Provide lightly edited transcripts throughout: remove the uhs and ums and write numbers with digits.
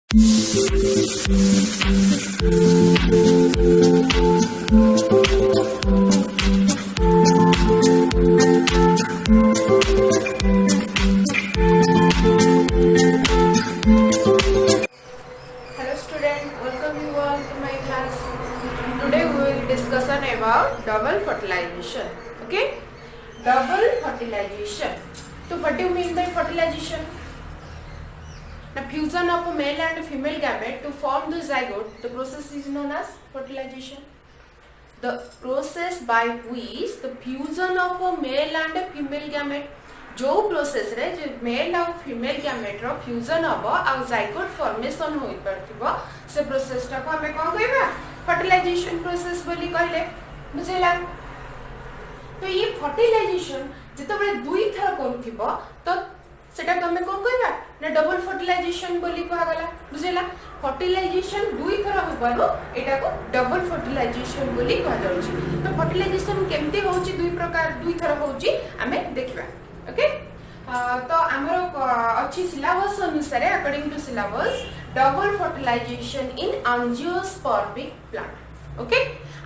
student, welcome you all to my class. Today we will discuss about double fertilization. Okay, double fertilization. So what do you mean by fertilization? The fusion of a male and a female gamete to form the zygote. The process is known as fertilization. The process by which the fusion of a male and a female gamete, जो process रे जो mail और female gamete रो fusion हबो आ zygote formation होई परथिबो से process टा को हमें कोन कहबा फर्टिलाइजेशन प्रोसेस बोली कहले बुझेला। तो ये फर्टिलाइजेशन जेतबे दुई थर करथिबो तो सेटा को हमें कोन कहबा ना डबल फर्टिलाइजेशन बोली कहा गला बुझेला। फर्टिलाइजेशन दुई थर होबारो एटा को डबल फर्टिलाइजेशन बोली कहा जाउची। तो फर्टिलाइजेशन केमती होउची दुई प्रकार दुई थर होउची हमें देखिबा। ओके तो आमर अच्छी सिलेबस अनुसार according to syllabus double fertilisation in angiospermic plant. Okay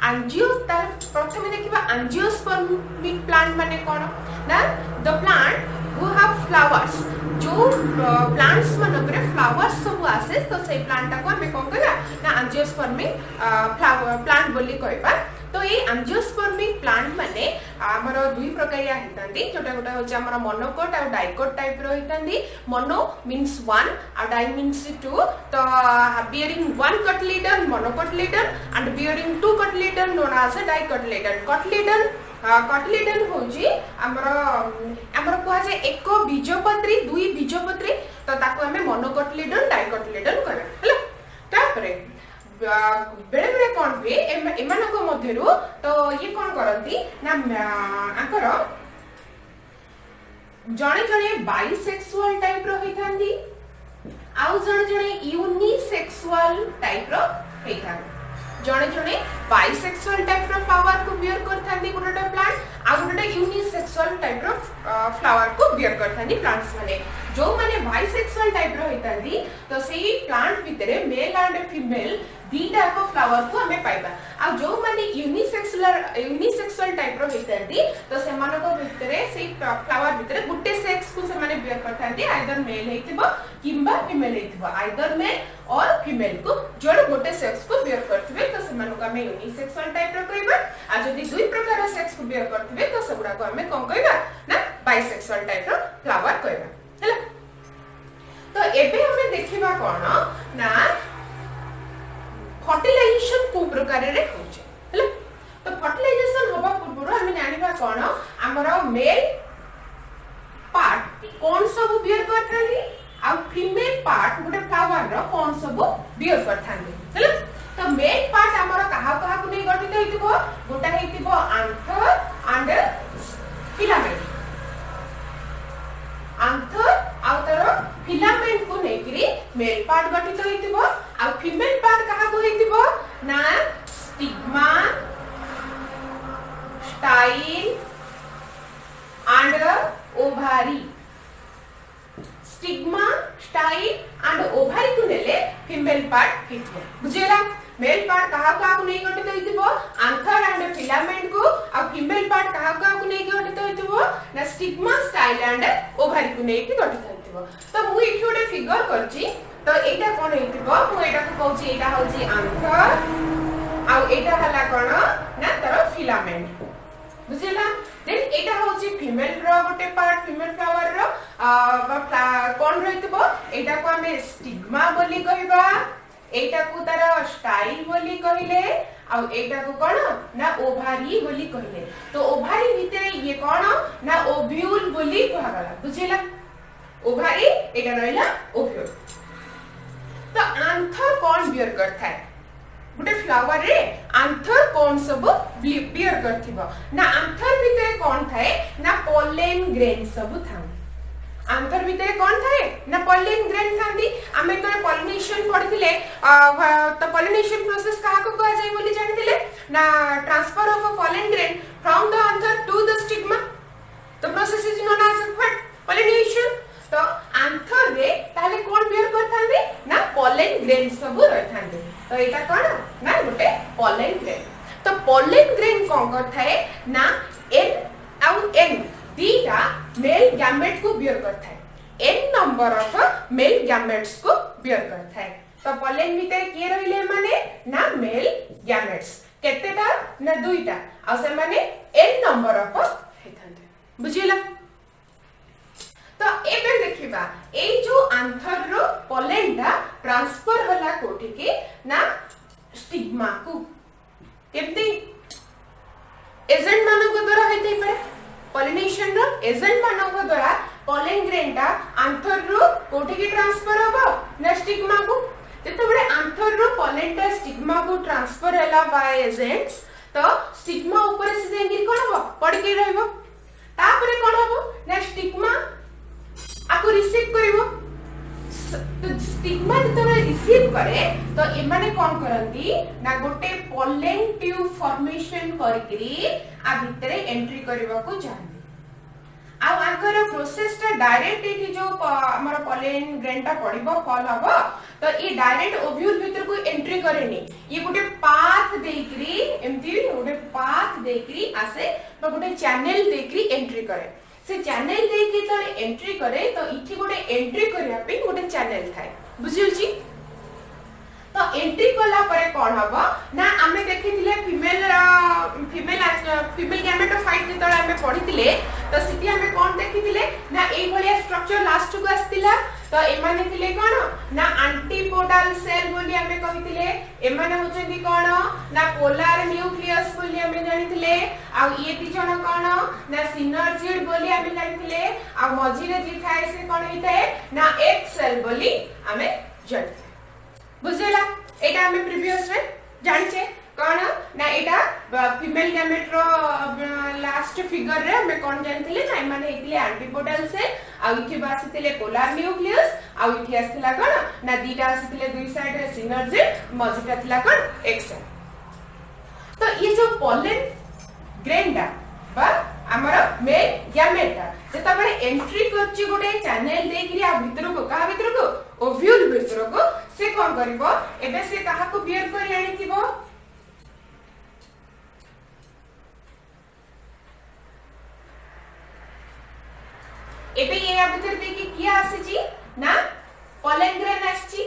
angio तार प्रथमे देखिबा एंजियोस्पर्मिक प्लांट माने कोन ना the plant who have flowers जो प्लांट्स मनकरे फ्लावर्स सब आसे तो से प्लांट को हमें कोन कहबा ना एंजियोस्पर्मिक फ्लावर प्लांट बोली कहबा। तो ये एंजियोस्पर्मिक प्लांट माने हमर दुई प्रकारिया हितांती जोटा गोटा होचे हमर मोनोकोट और डाइकोट टाइप रो हितांती। मोनो मींस वन और डाइ मींस टू। तो bearing one cotyledon monocotyledon and bearing two cotyledon known as a dicotyledon। cotyledon होची हमर कोहा जे एक बीजपत्री दुई बीजपत्री तो ताको हमें मोनोकोटिलेडन डाइकोटिलेडन करे हला। तापरे बेले बेले कोन हुए एमानको मध्यरु तो ये कोन करंती ना आकर जणे जणे बाइसेक्सुअल टाइप रो होइथांदी आउ जणे जणे यूनिसेक्सुअल टाइप रो होइथांदी। जणे जणे बाइसेक्सुअल टाइप रो फ्लावर को बियर करथांदी गोटे प्लांट आ गोटे यूनिसेक्सुअल टाइप रो फ्लावर को बियर करथांदी प्लांट्स माने। जो माने बाइसेक्सुअल टाइप रो होइथांदी तो सेही प्लांट भितरे मेल एंड फीमेल दीटा को फ्लावर को हमें पाइबा। आ जो माने यूनिसेक्सुअल टाइप रो होइथांदी तो सेमानो को भितरे सेही फ्लावर भितरे गुटे सेक्स को से माने बियर करथांदी आइदर मेल हेतिबो किंबा फीमेल हेतिबो आइदर मेल और फीमेल को जोड़ गोटे सेक्स को बियर करथिबे तो सेमानो को हमें यूनिसेक्सुअल टाइप रो कहबा। आ जदी दुई प्रकार सेक्स को बियर करथिबे तो सेगुडा को हमें कोन कहबा ना बाइसेक्सुअल टाइप रो फ्लावर कहबा हैला। तो एबे हमें देखिबा कोन ना फर्टिलाइजेशन को प्रकार रे होचे हैला। तो फर्टिलाइजेशन होबा पूर्व हमें जानिबा कोन हमर मेल पार्ट कोन सब बियर करथाली आ फीमेल पार्ट गोटे फ्लावर रो कोन सब बियर करथाली हैला। तो मेल पार्ट हमर कहा कहा को नै गठित हेतिबो गोटा हेतिबो आंथर एंड फिलामेंट। आंथर आ तर फिलामेंट को नेकरी मेल पार्ट गठित हेतिबो आ फीमेल पार्ट कहा को हेतिबो ना stigma style and ovary. Stigma style and ovary को नेले फीमेल पार्ट हेतिबो बुझेला। मेल पार्ट कहा को नै गठित हेतिबो आंथर एंड फिलामेंट को आ फीमेल पार्ट कहा को नै गठित हेतिबो ना स्टिग्मा स्टाइल एंड ओवारी को नै गठित हेतिबो। तो मु इठी ओडे फिगर करची तो एटा कोन हेतिबो मु एटा को कहूची एटा होची आंथर आ एटा हला कोन ना तर फिलामेंट बुझिला। देन एटा होची फीमेल रो गोटे पार्ट फीमेल फ्लावर रो कोन रहितबो एटा को हमें स्टिग्मा बोली कहबा एटा को तार स्टाइल बोली कहिले आ एटा को कोन ना ओवारी बोली कहिले। तो ओवारी भितरे ये कोन ना ओव्यूल बोली कहगला बुझिला। ओवारी एटा रहला ओव्यूल। तो आंथर कोन बियर करथा है गोटे फ्लावर रे आंथर कोन सब बियर करथिबो ना आंथर भितरे कोन थाए ना पोलेन ग्रेन सब था। आंथर भितरे कोन थाए ना पोलेन ग्रेन थांदी। आमे तो पॉलिनेशन पढिथिले तो पॉलिनेशन प्रोसेस काहा को कहा जाय बोली जानिथिले ना transfer of a pollen grain from the anther to the stigma. तो process is known as what pollination. तो आंथर रे ताले कोन बियर करथांदी ना पॉलन ग्रेन सब रही थांते तो एटा कोन ना गोटे पॉलन ग्रेन तो पॉलन ग्रेन कोन करथाए ना एन आउ एन दीटा मेल गैमेट को बियर करथाए n number of male gametes को बियर करथाए तो पॉलन भितर के रहिले माने ना मेल गैमेट्स केतेटा ना दुईटा आ से माने एन नंबर ऑफ हेथांते बुझिला तो एबे देखिबा ए जो आंथर रो पॉलेनटा ट्रांसफर होला कोठी के ना स्टिग्मा को केमती एजेंट मानको द्वारा हेतै परे पॉलिनेशन रो एजेंट मानको द्वारा पॉलन ग्रेनटा आंथर रो कोठी के ट्रांसफर होबो ना स्टिग्मा को जेते बडे आंथर रो पॉलेनटा स्टिग्मा को ट्रांसफर होला बाय एजेंट्स तो स्टिग्मा ऊपर से जेंगिर कोन हो पड़ के रहबो तापरे कोन होबो ना स्टिग्मा आको रिसीव करिवो तो स्टिग्मा जतो रिसीव करे तो एमाने कोन करंती ना गोटे पॉलन ट्यूब फॉर्मेशन करकरी आ भितरे एंट्री करबा को जाने आ आंकर प्रोसेस ता डायरेक्ट एठी जो हमर पॉलन ग्रेनटा पड़िबो फॉल हबो तो ये डायरेक्ट ओव्यूल भीतर को एंट्री करेनी ये गोटे पाथ देकरी एमती गोटे पाथ देकरी आसे तो गोटे चैनल देकरी एंट्री करे से चैनल देके तळे एंट्री करे तो इठी गोटे एंट्री करिया पे गोटे चैनल थाए बुझियो छी तो एंट्री कला परे कोन हबो ना आमे देखिथिले फीमेल गैमेटोफाइट जेतळे आमे पढिथिले तो सिटी आमे कोन देखिथिले ना एई भलिया स्ट्रक्चर लास्ट को आस्तिला तो एमाने थिले कोन ना एंटीपोडल सेल बोली आमे कहिथिले एमाने होचंदी कोन ना पोलर न्यूक्लियस बोली आमे जानिथिले आ ये ती जण कोन ना सिनर्जिड बोली आमे जानिथिले आ मझिरे जे थाए से कोन हिताए ना एक सेल बोली आमे जानिथिले बुझेला एटा हमें प्रीवियस रे जानचे कोन ना एटा फीमेल गैमेट रो लास्ट फिगर रे हमें कोन जानथिले ना माने हेतिले एंटीपोडल सेल आ इथि बासितिले पोलर न्यूक्लियस आ इथि आस्तिला कोन ना दीटा आस्तिले दुई साइड रे सिनर्जी मझिटा थिला कोन एक सेल तो ये जो पॉलन ग्रेनडा बा हमर मेल गैमेटा जेता बरे एंट्री करची गोटे चैनल देखि आ भीतर को का भीतर को ओव्यूल भीतर को से कोन करबो एबे से कहा को बियर करी आनी थिबो एबे ये आ भीतर देखि किया आसी जी ना पॉलन ग्रेन आसी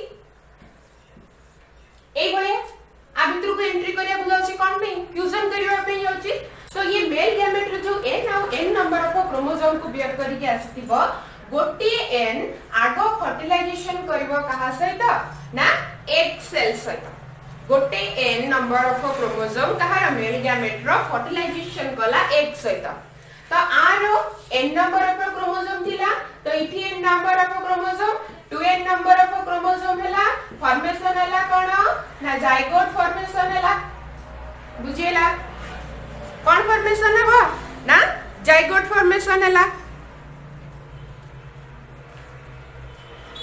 ए भले आ भीतर को एंट्री करिया बुलाउची कोन पे फ्यूजन करिवा पे होची तो ये मेल गैमेट रो जो एन आ एन नंबर ऑफ क्रोमोसोम को बियर करी के आसीतिबो गोटी एन आगो फर्टिलाइजेशन करबो कहा सहित ना एक सेल सहित गोटे एन नंबर ऑफ क्रोमोसोम कहा मेल गैमेट रो फर्टिलाइजेशन कला एक सहित तो आरो एन नंबर ऑफ क्रोमोसोम थिला तो इथि n number of chromosome 2n number of chromosome हैला फॉर्मेशन हैला कोन ना जाइगोट फॉर्मेशन हैला बुझेला कोन फॉर्मेशन है ना जाइगोट फॉर्मेशन हैला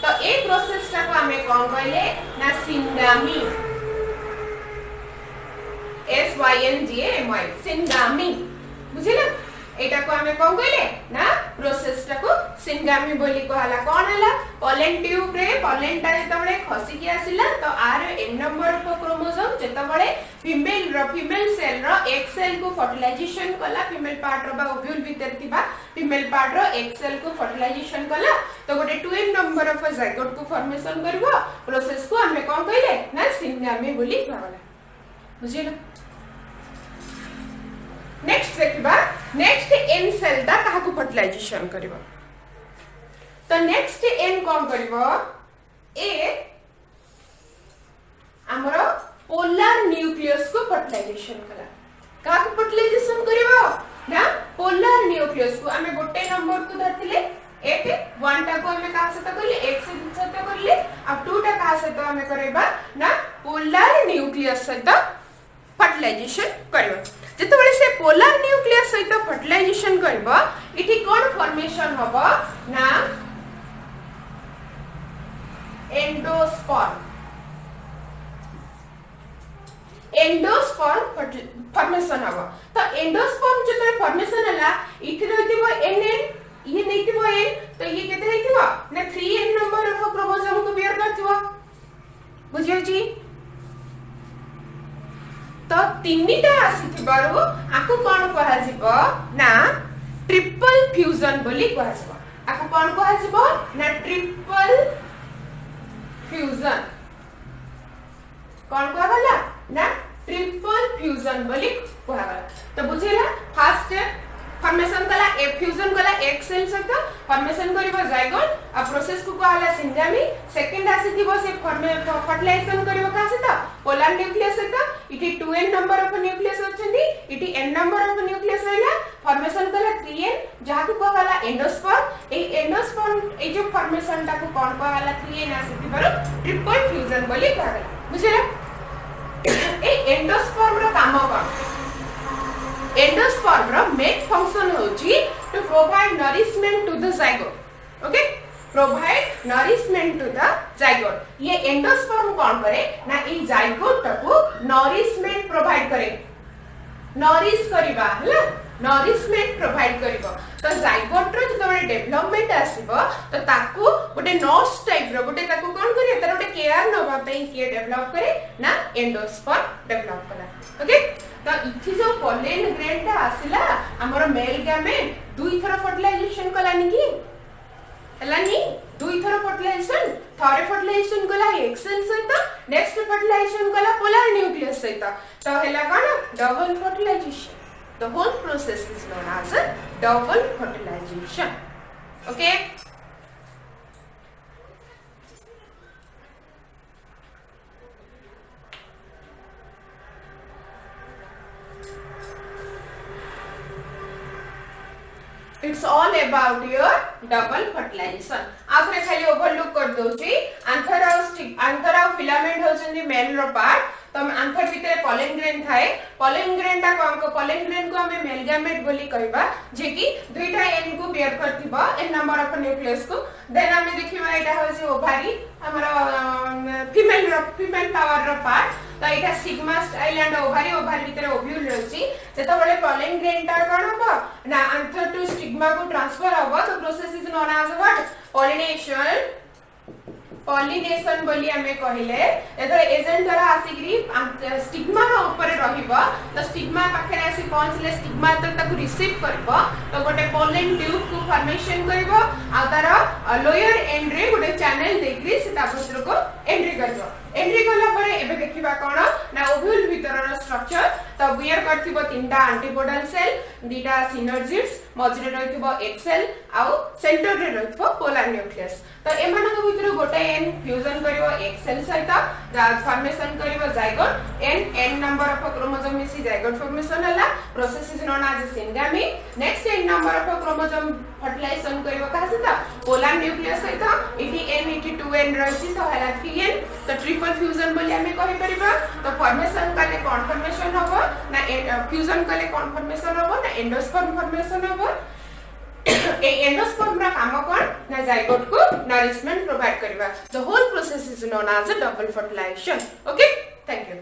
तो ए प्रोसेस टा को हमें कोन कहले ना सिंगामी SYNGAMY सिंगामी बुझिला एटा को हमें कोन कहले ना प्रोसेस टा को सिंगामी बोली कहला कोन हैला पॉलन ट्यूब रे पॉलन टा जेतबळे खसी के आसिला तो आर एन नंबर ऑफ क्रोमोसोम जेतबळे फीमेल सेल रो एक सेल को फर्टिलाइजेशन कला फीमेल पार्ट रो बा ओव्यूल भीतर थिबा फीमेल पार्ट रो एक सेल को फर्टिलाइजेशन कला तो गोटे 2n नंबर ऑफ जाइगोट को फॉर्मेशन करबो प्रोसेस को हमें कोन कहले ना सिंगामी बोली कहला बुझिलो नेक्स्ट देखिबा नेक्स्ट एन सेल दा काहा को फर्टिलाइजेशन करबो तो नेक्स्ट एन कोन करबो ए हमरो पोलर न्यूक्लियस को फर्टिलाइजेशन करा काहा को फर्टिलाइजेशन करबो ना पोलर न्यूक्लियस को हमें गोटे नंबर को धरतिले एक 1 टा को हमें कहा से करले एक से दूसरा करले अब 2 टा कहा से तो हमें करबा ना पोलर न्यूक्लियस से फर्टिलाइजेशन करबो जेतबळे से पोलर न्यूक्लियस सहित फर्टिलाइजेशन करबो इठी कोन फॉर्मेशन हबो ना एंडोस्पर्म फॉर्मेशन हबो तो एंडोस्पर्म जेतबळे फॉर्मेशन हला इठी रहितिबो एनएन ये नैतिबो एन तो ये केते रहितिबो ना 3n नंबर ऑफ क्रोमोसोम को बियर करथिबो जी तो तीनटा आसीथिबारु आकु कोन कहा जिवो ना ट्रिपल फ्यूजन बोली कहा जिवो आकु कोन कहा जिवो ना ट्रिपल फ्यूजन कोन कहा गला ना ट्रिपल फ्यूजन बोली कहा गला तो बुझिला फर्स्ट फॉर्मेशन कला ए फ्यूजन कला एक सेल सहित फॉर्मेशन करिवो जायगोट आ प्रोसेस को कहला सिंजामी सेकंड आसीथिबो से फर्टिलाइजेशन करिवो का सहित पोलर न्यूक्लियस सहित इटी 2n नंबर ऑफ न्यूक्लियस अछंदी इटी n नंबर ऑफ न्यूक्लियस रहला फॉर्मेशन कला 3n जहा को कहला एंडोस्पर्म ए एंडोस्पर्म ए जो फॉर्मेशन ता को कोन कहला 3n आसीथिबारो ट्रिपल फ्यूजन बोली कहला बुझिला ए एंडोस्पर्म रो काम कोन एंडोस्पर्म रो मेन फंक्शन होची to provide nourishment to the zygote okay provide nourishment to the zygote ये एंडोस्पर्म कोन करे ना ई जायगोट को नरिशमेंट प्रोवाइड करे नरिश करबा हला नरिशमेंट प्रोवाइड करिवो तो जायगोट रो जतबे डेवलपमेंट आसीबो तो ताकू गोटे नर्स टाइप रो गोटे ताकू कोन करे तार गोटे केयर नबा पे के डेवलप करे ना एंडोस्पर्म डेवलप करा ओके तो इथि जो पोलन ग्रेन ता आसिला हमर मेल गैमेट दुई थरो फर्टिलाइजेशन कलानी की हलानी दुई थरो फर्टिलाइजेशन थरे फर्टिलाइजेशन कला एक्सेल सहित नेक्स्ट फर्टिलाइजेशन कला पोलर न्यूक्लियस सहित तो हला कोन double fertilisation the whole process is known as a double fertilization okay it's all about your double fertilization आपने खाली ओवरलुक कर दोची आंथर और फिलामेंट होचंदी मेल रो पार्ट तो आंथर भितर पोलन ग्रेन थाए पोलन ग्रेन ता को पोलन ग्रेन को हमें मेल गैमेट बोली कहबा जे कि दुईटा एन को बेयर करथिबो एन नंबर ऑफ न्यूक्लियस को देन हमें देखिबा एटा होची ओभारी हमर फीमेल फ्लावर रो पार्ट तो एटा stigma style and ovary ovary भितर ओव्यूल रहची जेतो बळे पोलन ग्रेन ता कोन हबो ना आंथर टू स्टिग्मा को ट्रांसफर हबो तो process is known as what pollination बोली हमें कहिले एतो एजेंट द्वारा आसीग्री स्टिग्मा रो ऊपर रहिबो तो स्टिग्मा पाखे आसी पहुंचले स्टिग्मा तो ताकू रिसीव करबो तो गोटे पोलन ट्यूब को फॉर्मेशन करबो आ तार लोअर एंड रे गोटे चैनल देखि सेटा भीतर को एंट्री करबो एंट्री कला परे एबे देखिबा कोन ना ओव्यूल भीतर स्ट्रक्चर तो बियर करथिबो तीनटा एंटीपोडल सेल दीटा सिनर्जिड्स मझरे रहिथिबो एक सेल आउ सेंटर रे रहिथिबो पोलर न्यूक्लियस तो एमानक भीतर गोटे एन फ्यूजन करिवो एक सेल सहित फॉर्मेशन करिवो zygote n number of chromosome मिसी जायगोट फॉर्मेशन हला process is known as syngamy next n number of chromosome fertilisation करिवो का सहित पोलर न्यूक्लियस सहित इटी एन इटी 2n रहिछि तो हला 3n तो ट्रिपल फ्यूजन बोली हमें कहि परिबा तो फॉर्मेशन कले कोन फॉर्मेशन होबो ना फ्यूजन कले कोन फॉर्मेशन होबो ना एंडोस्पर्म फॉर्मेशन होबो ए एंडोस्पर्म रा काम कोन ना जायगोट को नरिशमेंट प्रोवाइड करबा the whole process is known as a double fertilisation okay thank you